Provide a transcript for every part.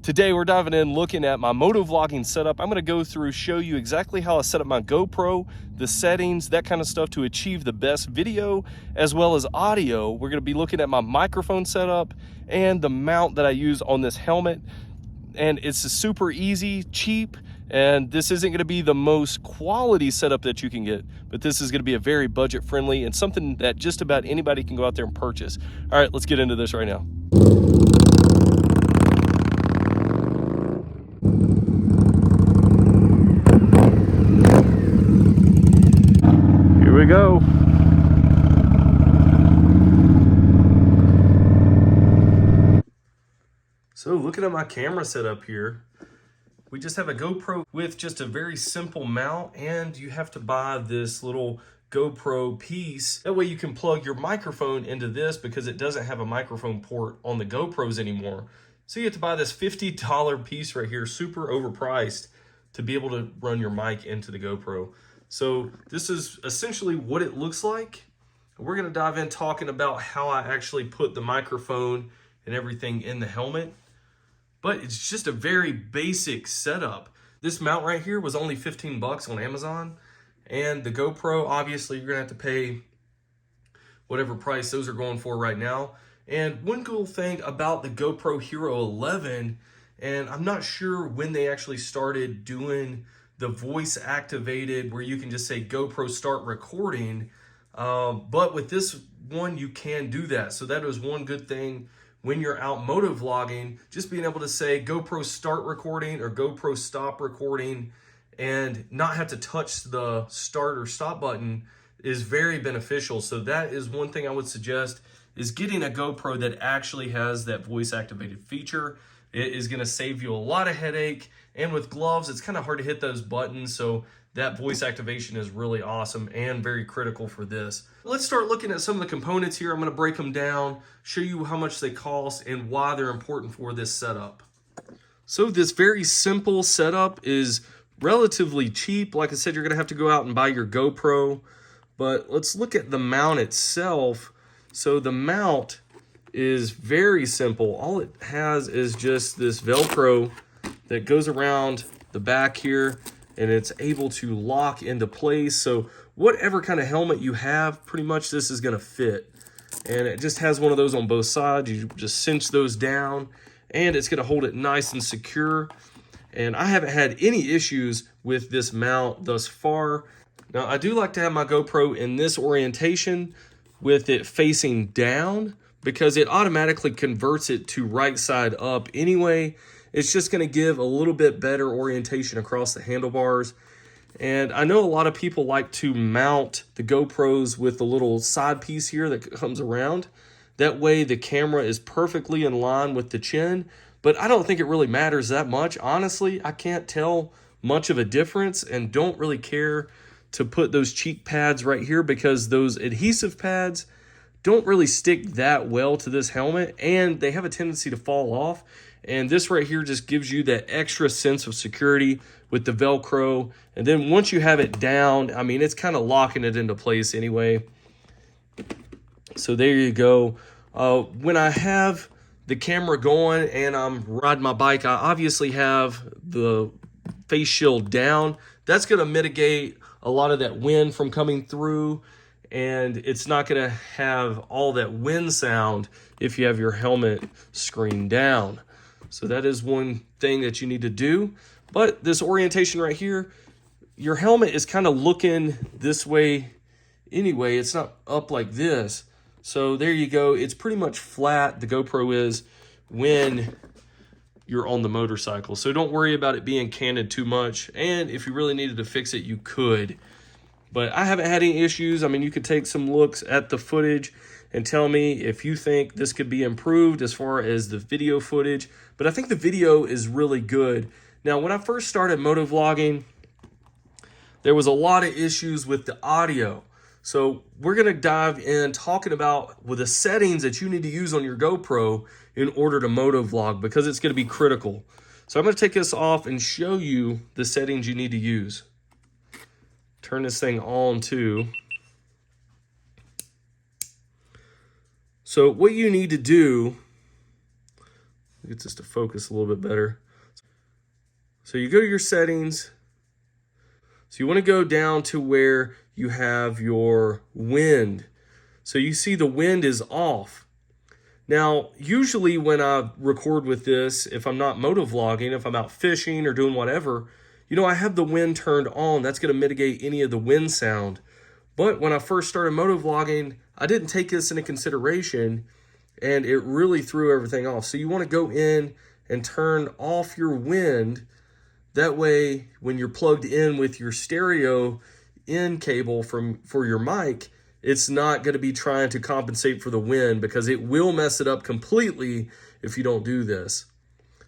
Today we're diving in looking at my moto vlogging setup. I'm going to go through, show you exactly how I set up my GoPro, the settings, that kind of stuff to achieve the best video as well as audio. We're going to be looking at my microphone setup and the mount that I use on this helmet. And it's super easy, cheap, and this isn't going to be the most quality setup that you can get, but this is going to be a very budget friendly and something that just about anybody can go out there and purchase. All right, let's get into this right now. Here we go. So looking at my camera setup here, we just have a GoPro with just a very simple mount, and you have to buy this little GoPro piece. That way you can plug your microphone into this because it doesn't have a microphone port on the GoPros anymore. So you have to buy this $50 piece right here, super overpriced, to be able to run your mic into the GoPro. So this is essentially what it looks like. We're gonna dive in talking about how I actually put the microphone and everything in the helmet. But it's just a very basic setup. This mount right here was only 15 bucks on Amazon. And the GoPro, obviously you're gonna have to pay whatever price those are going for right now. And one cool thing about the GoPro Hero 11, and I'm not sure when they actually started doing the voice activated where you can just say GoPro start recording. But with this one, you can do that. So that was one good thing when you're out moto vlogging, just being able to say GoPro start recording or GoPro stop recording and not have to touch the start or stop button is very beneficial. So that is one thing I would suggest, is getting a GoPro that actually has that voice activated feature. It is gonna save you a lot of headache. And with gloves, it's kind of hard to hit those buttons. So that voice activation is really awesome and very critical for this. Let's start looking at some of the components here. I'm gonna break them down, show you how much they cost and why they're important for this setup. So this very simple setup is relatively cheap. Like I said, you're gonna have to go out and buy your GoPro, but let's look at the mount itself. So the mount is very simple. All it has is just this Velcro that goes around the back here, and it's able to lock into place. So whatever kind of helmet you have, pretty much this is gonna fit. And it just has one of those on both sides. You just cinch those down and it's gonna hold it nice and secure. And I haven't had any issues with this mount thus far. Now I do like to have my GoPro in this orientation with it facing down because it automatically converts it to right side up anyway. It's just gonna give a little bit better orientation across the handlebars. And I know a lot of people like to mount the GoPros with the little side piece here that comes around. That way the camera is perfectly in line with the chin, but I don't think it really matters that much. Honestly, I can't tell much of a difference and don't really care to put those cheek pads right here because those adhesive pads don't really stick that well to this helmet and they have a tendency to fall off. And this right here just gives you that extra sense of security with the Velcro. And then once you have it down, I mean, it's kind of locking it into place anyway. So there you go. When I have the camera going and I'm riding my bike, I obviously have the face shield down. That's going to mitigate a lot of that wind from coming through. And it's not going to have all that wind sound if you have your helmet screened down. So that is one thing that you need to do. But this orientation right here, your helmet is kind of looking this way anyway. It's not up like this. So there you go. It's pretty much flat, the GoPro is, when you're on the motorcycle. So don't worry about it being canted too much. And if you really needed to fix it, you could. But I haven't had any issues. I mean, you could take some looks at the footage and tell me if you think this could be improved as far as the video footage. But I think the video is really good. Now, when I first started moto vlogging, there was a lot of issues with the audio. So we're gonna dive in talking about with the settings that you need to use on your GoPro in order to moto vlog because it's gonna be critical. So I'm gonna take this off and show you the settings you need to use. Turn this thing on too. So what you need to do Get this to focus a little bit better. So you go to your settings. So you want to go down to where you have your wind. So you see the wind is off. Now, usually when I record with this, if I'm not moto vlogging, if I'm out fishing or doing whatever, I have the wind turned on. That's going to mitigate any of the wind sound. But when I first started moto vlogging, I didn't take this into consideration, and it really threw everything off. So you want to go in and turn off your wind. That way, when you're plugged in with your stereo in cable for your mic, it's not going to be trying to compensate for the wind, because it will mess it up completely if you don't do this.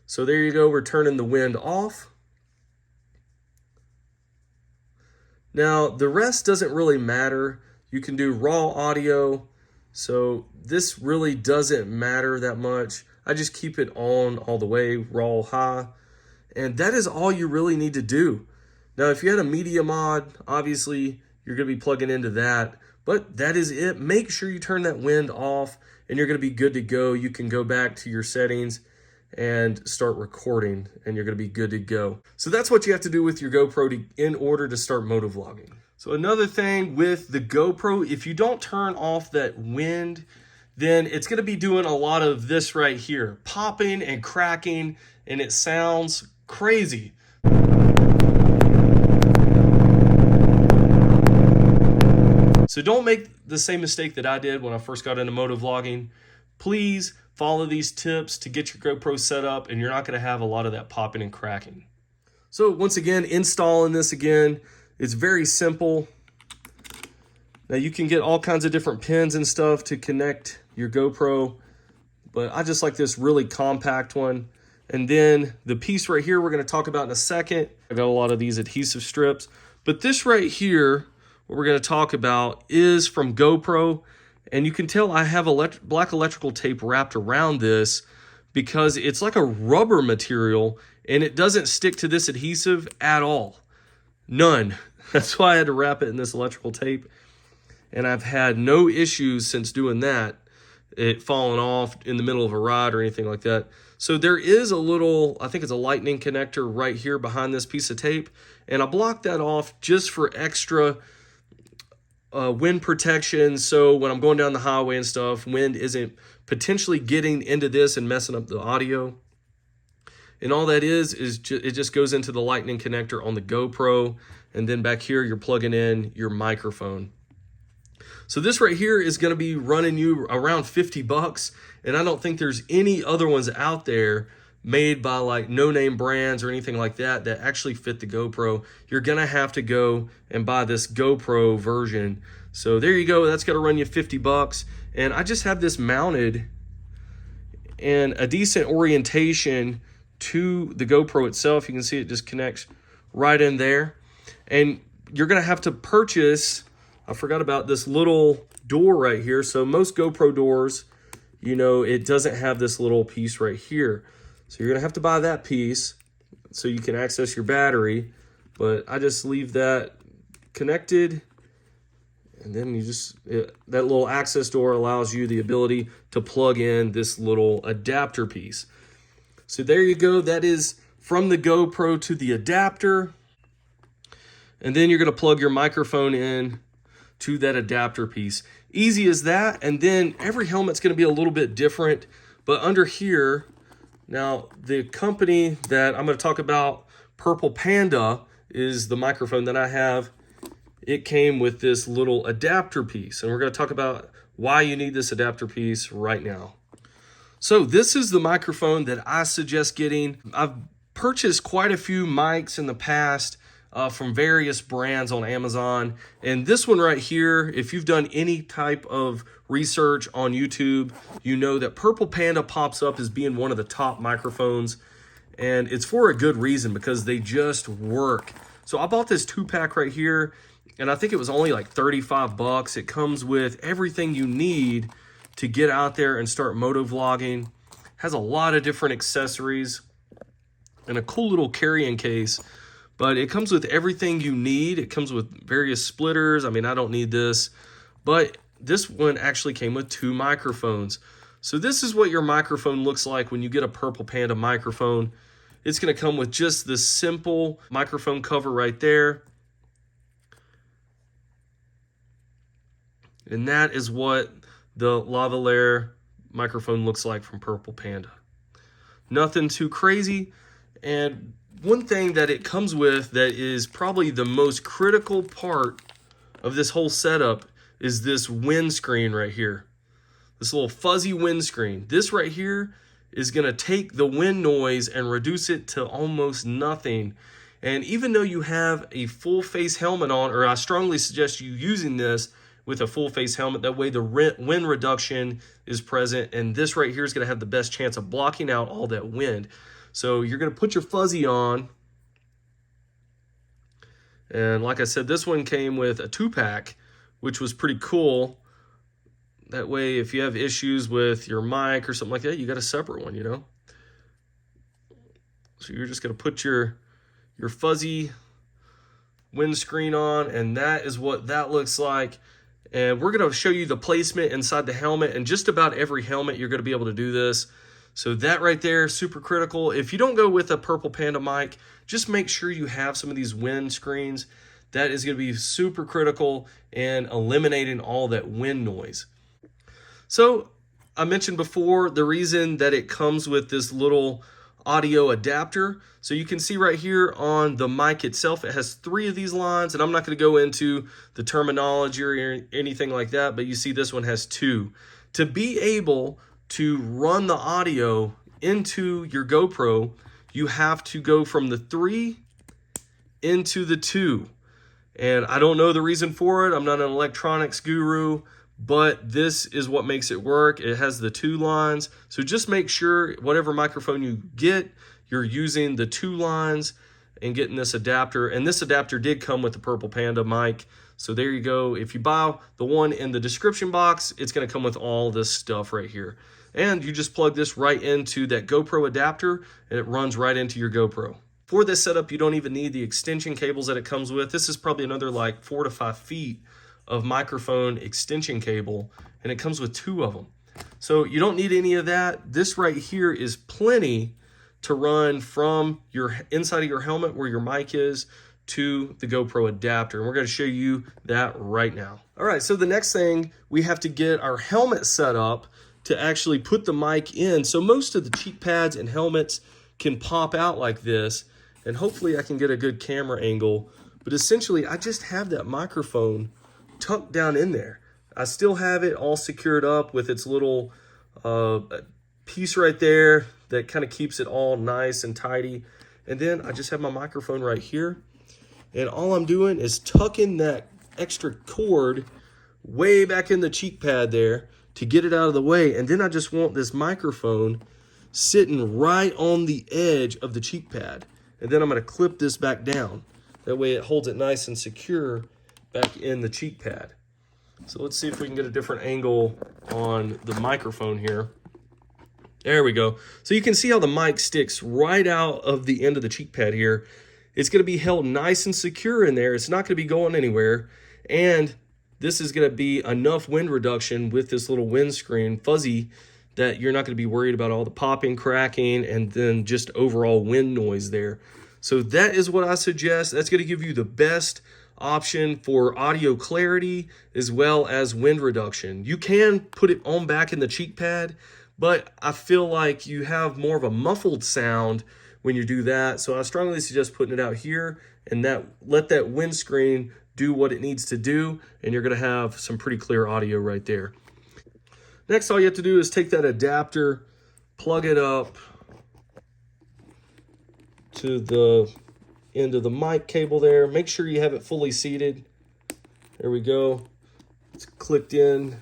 So there you go, we're turning the wind off. Now, the rest doesn't really matter. You can do raw audio, so this really doesn't matter that much. I just keep it on all the way, raw high, and that is all you really need to do. Now, if you had a media mod, obviously you're going to be plugging into that, but that is it. Make sure you turn that wind off, and you're going to be good to go. You can go back to your settings and start recording, and you're going to be good to go. So that's what you have to do with your GoPro in order to start moto vlogging. So another thing with the GoPro, if you don't turn off that wind, then it's going to be doing a lot of this right here, popping and cracking, and it sounds crazy. So don't make the same mistake that I did when I first got into moto vlogging. Please follow these tips to get your GoPro set up, and you're not going to have a lot of that popping and cracking. So once again, installing this again, it's very simple. Now you can get all kinds of different pins and stuff to connect your GoPro, but I just like this really compact one. And then the piece right here we're going to talk about in a second. I got a lot of these adhesive strips, but this right here, what we're going to talk about, is from GoPro. And you can tell I have black electrical tape wrapped around this because it's like a rubber material, and it doesn't stick to this adhesive at all. None. That's why I had to wrap it in this electrical tape. And I've had no issues since doing that, it falling off in the middle of a ride or anything like that. So there is a little, I think it's a lightning connector right here behind this piece of tape. And I blocked that off just for extra wind protection, so when I'm going down the highway and stuff, wind isn't potentially getting into this and messing up the audio. And all that is it just goes into the lightning connector on the GoPro, and then back here you're plugging in your microphone. So this right here is going to be running you around 50 bucks, and I don't think there's any other ones out there made by like no-name brands or anything like that that actually fit the GoPro. You're gonna have to go and buy this GoPro version. So there you go, that's gonna run you 50 bucks. And I just have this mounted in a decent orientation to the GoPro itself. You can see it just connects right in there. And you're gonna have to purchase, I forgot about this little door right here. So most GoPro doors, it doesn't have this little piece right here. So you're going to have to buy that piece so you can access your battery. But I just leave that connected. And then that little access door allows you the ability to plug in this little adapter piece. So there you go. That is from the GoPro to the adapter. And then you're going to plug your microphone in to that adapter piece. Easy as that. And then every helmet's going to be a little bit different. But under here, now, the company that I'm going to talk about, Purple Panda, is the microphone that I have. It came with this little adapter piece, and we're going to talk about why you need this adapter piece right now. So this is the microphone that I suggest getting. I've purchased quite a few mics in the past from various brands on Amazon. And this one right here, if you've done any type of research on YouTube, you know that Purple Panda pops up as being one of the top microphones. And it's for a good reason, because they just work. So I bought this 2-pack right here, and I think it was only like 35 bucks. It comes with everything you need to get out there and start moto vlogging. Has a lot of different accessories and a cool little carrying case. But it comes with everything you need. It comes with various splitters. I mean, I don't need this. But this one actually came with 2 microphones. So this is what your microphone looks like when you get a Purple Panda microphone. It's going to come with just this simple microphone cover right there. And that is what the lavalier microphone looks like from Purple Panda. Nothing too crazy. And one thing that it comes with that is probably the most critical part of this whole setup is this windscreen right here. This little fuzzy windscreen. This right here is going to take the wind noise and reduce it to almost nothing. And even though you have a full face helmet on, or I strongly suggest you using this with a full face helmet, that way the wind reduction is present, and this right here is going to have the best chance of blocking out all that wind. So you're going to put your fuzzy on, and like I said, this one came with a 2-pack, which was pretty cool. That way, if you have issues with your mic or something like that, you got a separate one, you know? So you're just going to put your fuzzy windscreen on, and that is what that looks like. And we're going to show you the placement inside the helmet, and just about every helmet you're going to be able to do this. So that right there, super critical. If you don't go with a Purple Panda mic, just make sure you have some of these wind screens. That is going to be super critical in eliminating all that wind noise. So I mentioned before the reason that it comes with this little audio adapter. So you can see right here on the mic itself, it has 3 of these lines, and I'm not going to go into the terminology or anything like that, but you see this one has 2. To be able to run the audio into your GoPro, you have to go from the 3 into the 2. And I don't know the reason for it. I'm not an electronics guru, but this is what makes it work. It has the 2 lines. So just make sure whatever microphone you get, you're using the 2 lines and getting this adapter. And this adapter did come with the Purple Panda mic. So there you go. If you buy the one in the description box, it's going to come with all this stuff right here. And you just plug this right into that GoPro adapter, and it runs right into your GoPro. For this setup, you don't even need the extension cables that it comes with. This is probably another like 4 to 5 feet of microphone extension cable, and it comes with 2 of them. So you don't need any of that. This right here is plenty to run from your inside of your helmet where your mic is to the GoPro adapter. And we're going to show you that right now. All right, so the next thing, we have to get our helmet set up to actually put the mic in. So most of the cheek pads and helmets can pop out like this, and hopefully I can get a good camera angle. But essentially, I just have that microphone tucked down in there. I still have it all secured up with its little piece right there that kind of keeps it all nice and tidy. And then I just have my microphone right here. And all I'm doing is tucking that extra cord way back in the cheek pad there to get it out of the way. And then I just want this microphone sitting right on the edge of the cheek pad. And then I'm going to clip this back down. That way it holds it nice and secure back in the cheek pad. So let's see if we can get a different angle on the microphone here. There we go. So you can see how the mic sticks right out of the end of the cheek pad here. It's going to be held nice and secure in there. It's not going to be going anywhere. And this is going to be enough wind reduction with this little windscreen fuzzy that you're not going to be worried about all the popping, cracking, and then just overall wind noise there. So that is what I suggest. That's going to give you the best option for audio clarity as well as wind reduction. You can put it on back in the cheek pad, but I feel like you have more of a muffled sound when you do that. So I strongly suggest putting it out here and let that windscreen do what it needs to do, and you're going to have some pretty clear audio right there. Next, all you have to do is take that adapter, plug it up to the end of the mic cable there. Make sure you have it fully seated. There we go. It's clicked in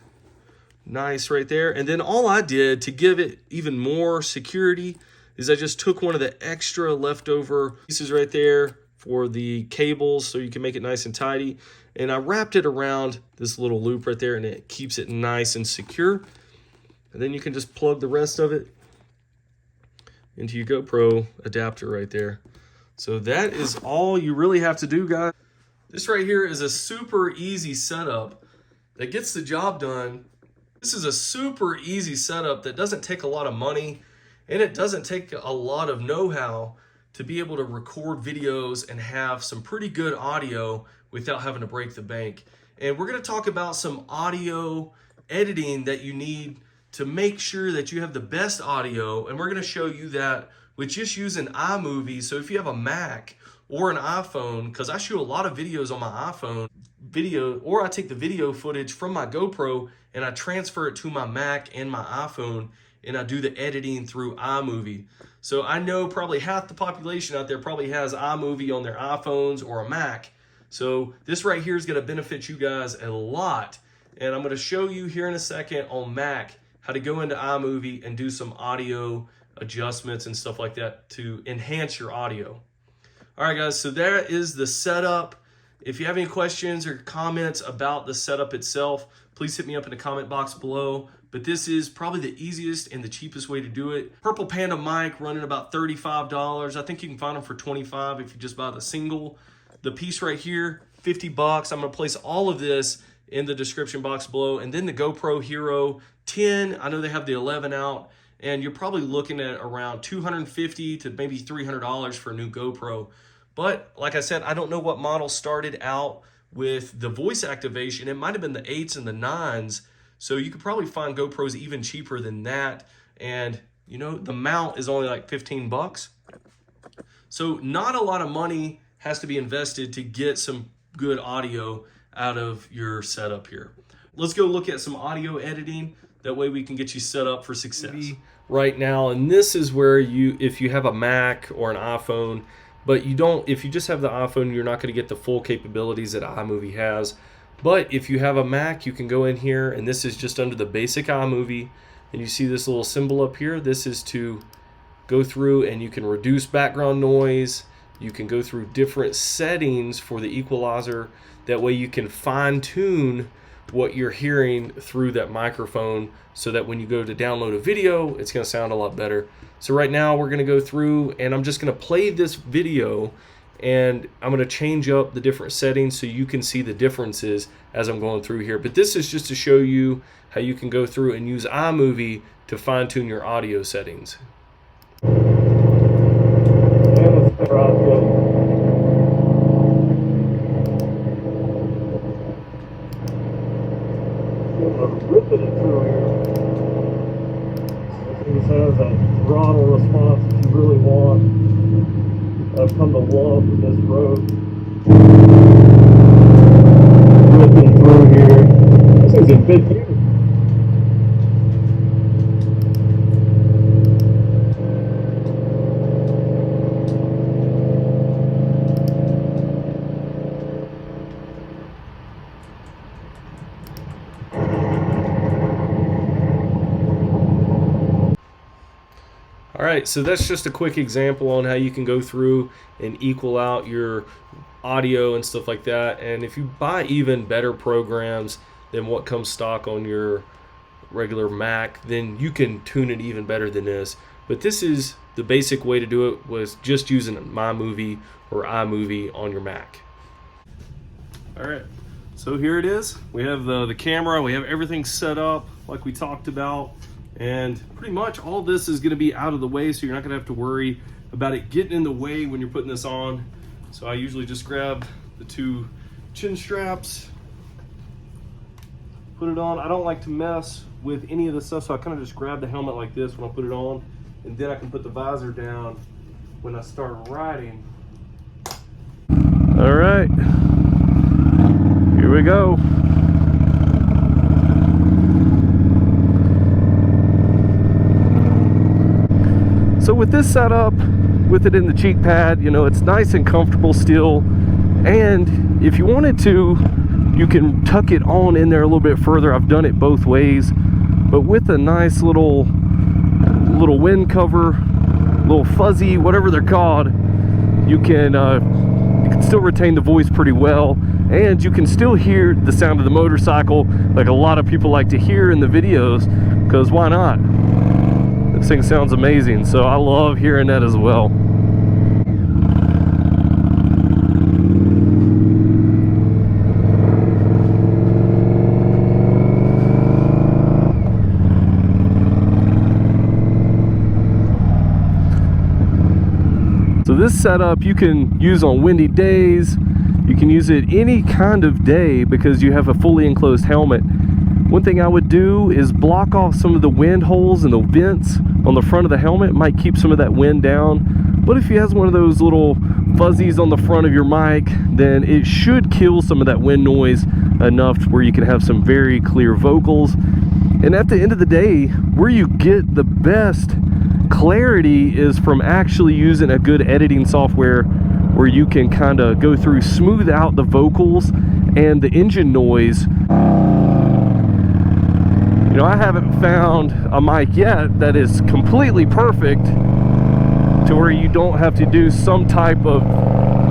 nice right there. And then all I did to give it even more security is I just took one of the extra leftover pieces right there for the cables so you can make it nice and tidy. And I wrapped it around this little loop right there, and it keeps it nice and secure. And then you can just plug the rest of it into your GoPro adapter right there. So that is all you really have to do, guys. This right here is a super easy setup that gets the job done This is a super easy setup that doesn't take a lot of money, and it doesn't take a lot of know-how to be able to record videos and have some pretty good audio without having to break the bank. And we're going to talk about some audio editing that you need to make sure that you have the best audio, and we're going to show you that with just using iMovie. So if you have a Mac or an iPhone, because I shoot a lot of videos on my iPhone, or I take the video footage from my GoPro and I transfer it to my Mac and my iPhone, and I do the editing through iMovie. So I know probably half the population out there probably has iMovie on their iPhones or a Mac. So this right here is going to benefit you guys a lot. And I'm going to show you here in a second on Mac how to go into iMovie and do some audio adjustments and stuff like that to enhance your audio. All right, guys, so there is the setup. If you have any questions or comments about the setup itself, please hit me up in the comment box below. But this is probably the easiest and the cheapest way to do it. Purple Panda mic running about $35. I think you can find them for $25 if you just buy the single. The piece right here, $50. I'm gonna place all of this in the description box below. And then the GoPro Hero 10, I know they have the 11 out, and you're probably looking at around $250 to maybe $300 for a new GoPro. But like I said, I don't know what model started out with the voice activation. It might have been the 8s and the 9s. So you could probably find GoPros even cheaper than that. And you know, the mount is only like $15. So not a lot of money has to be invested to get some good audio out of your setup here. Let's go look at some audio editing. That way we can get you set up for success. Right now, and this is where if you have a Mac or an iPhone, but if you just have the iPhone, you're not going to get the full capabilities that iMovie has. But if you have a Mac, you can go in here, and this is just under the basic iMovie, and you see this little symbol up here. This is to go through and you can reduce background noise. You can go through different settings for the equalizer. That way you can fine tune what you're hearing through that microphone so that when you go to download a video, it's going to sound a lot better. So right now we're going to go through and I'm just going to play this video, and I'm going to change up the different settings so you can see the differences as I'm going through here. But this is just to show you how you can go through and use iMovie to fine tune your audio settings. Ripping it through here. This has that throttle response that you really want. I've come to love this road. Ripping through here. This thing's a bit huge. All right, so that's just a quick example on how you can go through and equal out your audio and stuff like that. And if you buy even better programs than what comes stock on your regular Mac, then you can tune it even better than this. But this is the basic way to do it, was just using MyMovie or iMovie on your Mac. All right, so here it is. We have the camera, we have everything set up like we talked about. And pretty much all this is going to be out of the way, so you're not going to have to worry about it getting in the way when you're putting this on. So I usually just grab the two chin straps, put it on. I don't like to mess with any of this stuff, so I kind of just grab the helmet like this when I put it on, and then I can put the visor down when I start riding. All right, here we go. So with this setup, with it in the cheek pad, you know, it's nice and comfortable still. And if you wanted to, you can tuck it on in there a little bit further. I've done it both ways. But with a nice little wind cover, little fuzzy, whatever they're called, you can still retain the voice pretty well. And you can still hear the sound of the motorcycle like a lot of people like to hear in the videos, because why not? This thing sounds amazing, so I love hearing that as well. So this setup you can use on windy days. You can use it any kind of day because you have a fully enclosed helmet. One thing I would do is block off some of the wind holes and the vents on the front of the helmet. It might keep some of that wind down. But if you have one of those little fuzzies on the front of your mic, then it should kill some of that wind noise enough to where you can have some very clear vocals. And at the end of the day, where you get the best clarity is from actually using a good editing software where you can kind of go through, smooth out the vocals and the engine noise. You know, I haven't found a mic yet that is completely perfect to where you don't have to do some type of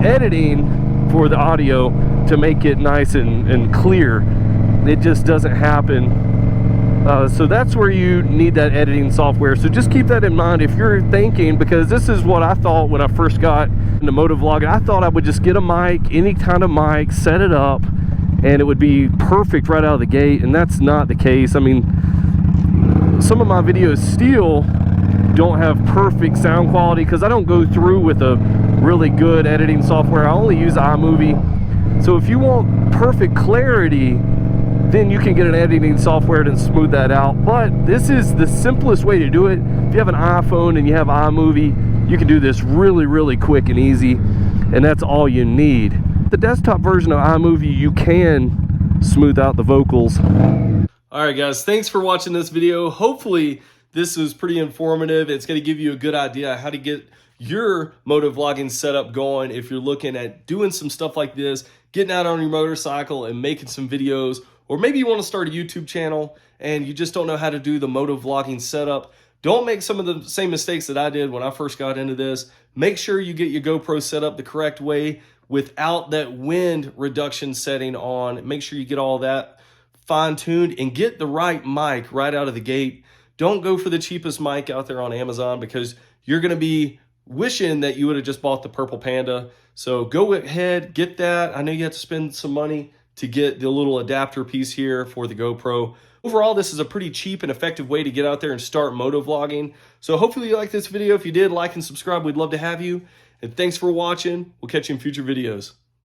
editing for the audio to make it nice and clear. It just doesn't happen. So that's where you need that editing software. So just keep that in mind if you're thinking, because this is what I thought when I first got into moto vlogging. I thought I would just get a mic, any kind of mic, set it up, and it would be perfect right out of the gate, and that's not the case. I mean, some of my videos still don't have perfect sound quality because I don't go through with a really good editing software. I only use iMovie. So if you want perfect clarity, then you can get an editing software to smooth that out. But this is the simplest way to do it. If you have an iPhone and you have iMovie, you can do this really, really quick and easy, and that's all you need. The desktop version of iMovie, you can smooth out the vocals. All right, guys, thanks for watching this video. Hopefully this was pretty informative. It's going to give you a good idea how to get your moto vlogging setup going if you're looking at doing some stuff like this, getting out on your motorcycle and making some videos. Or maybe you want to start a YouTube channel and you just don't know how to do the moto vlogging setup. Don't make some of the same mistakes that I did when I first got into this. Make sure you get your GoPro set up the correct way without that wind reduction setting on. Make sure you get all that fine-tuned and get the right mic right out of the gate. Don't go for the cheapest mic out there on Amazon because you're going to be wishing that you would have just bought the Purple Panda. So go ahead, get that. I know you have to spend some money to get the little adapter piece here for the GoPro. Overall, this is a pretty cheap and effective way to get out there and start moto vlogging. So hopefully you liked this video. If you did, like and subscribe. We'd love to have you. And thanks for watching. We'll catch you in future videos.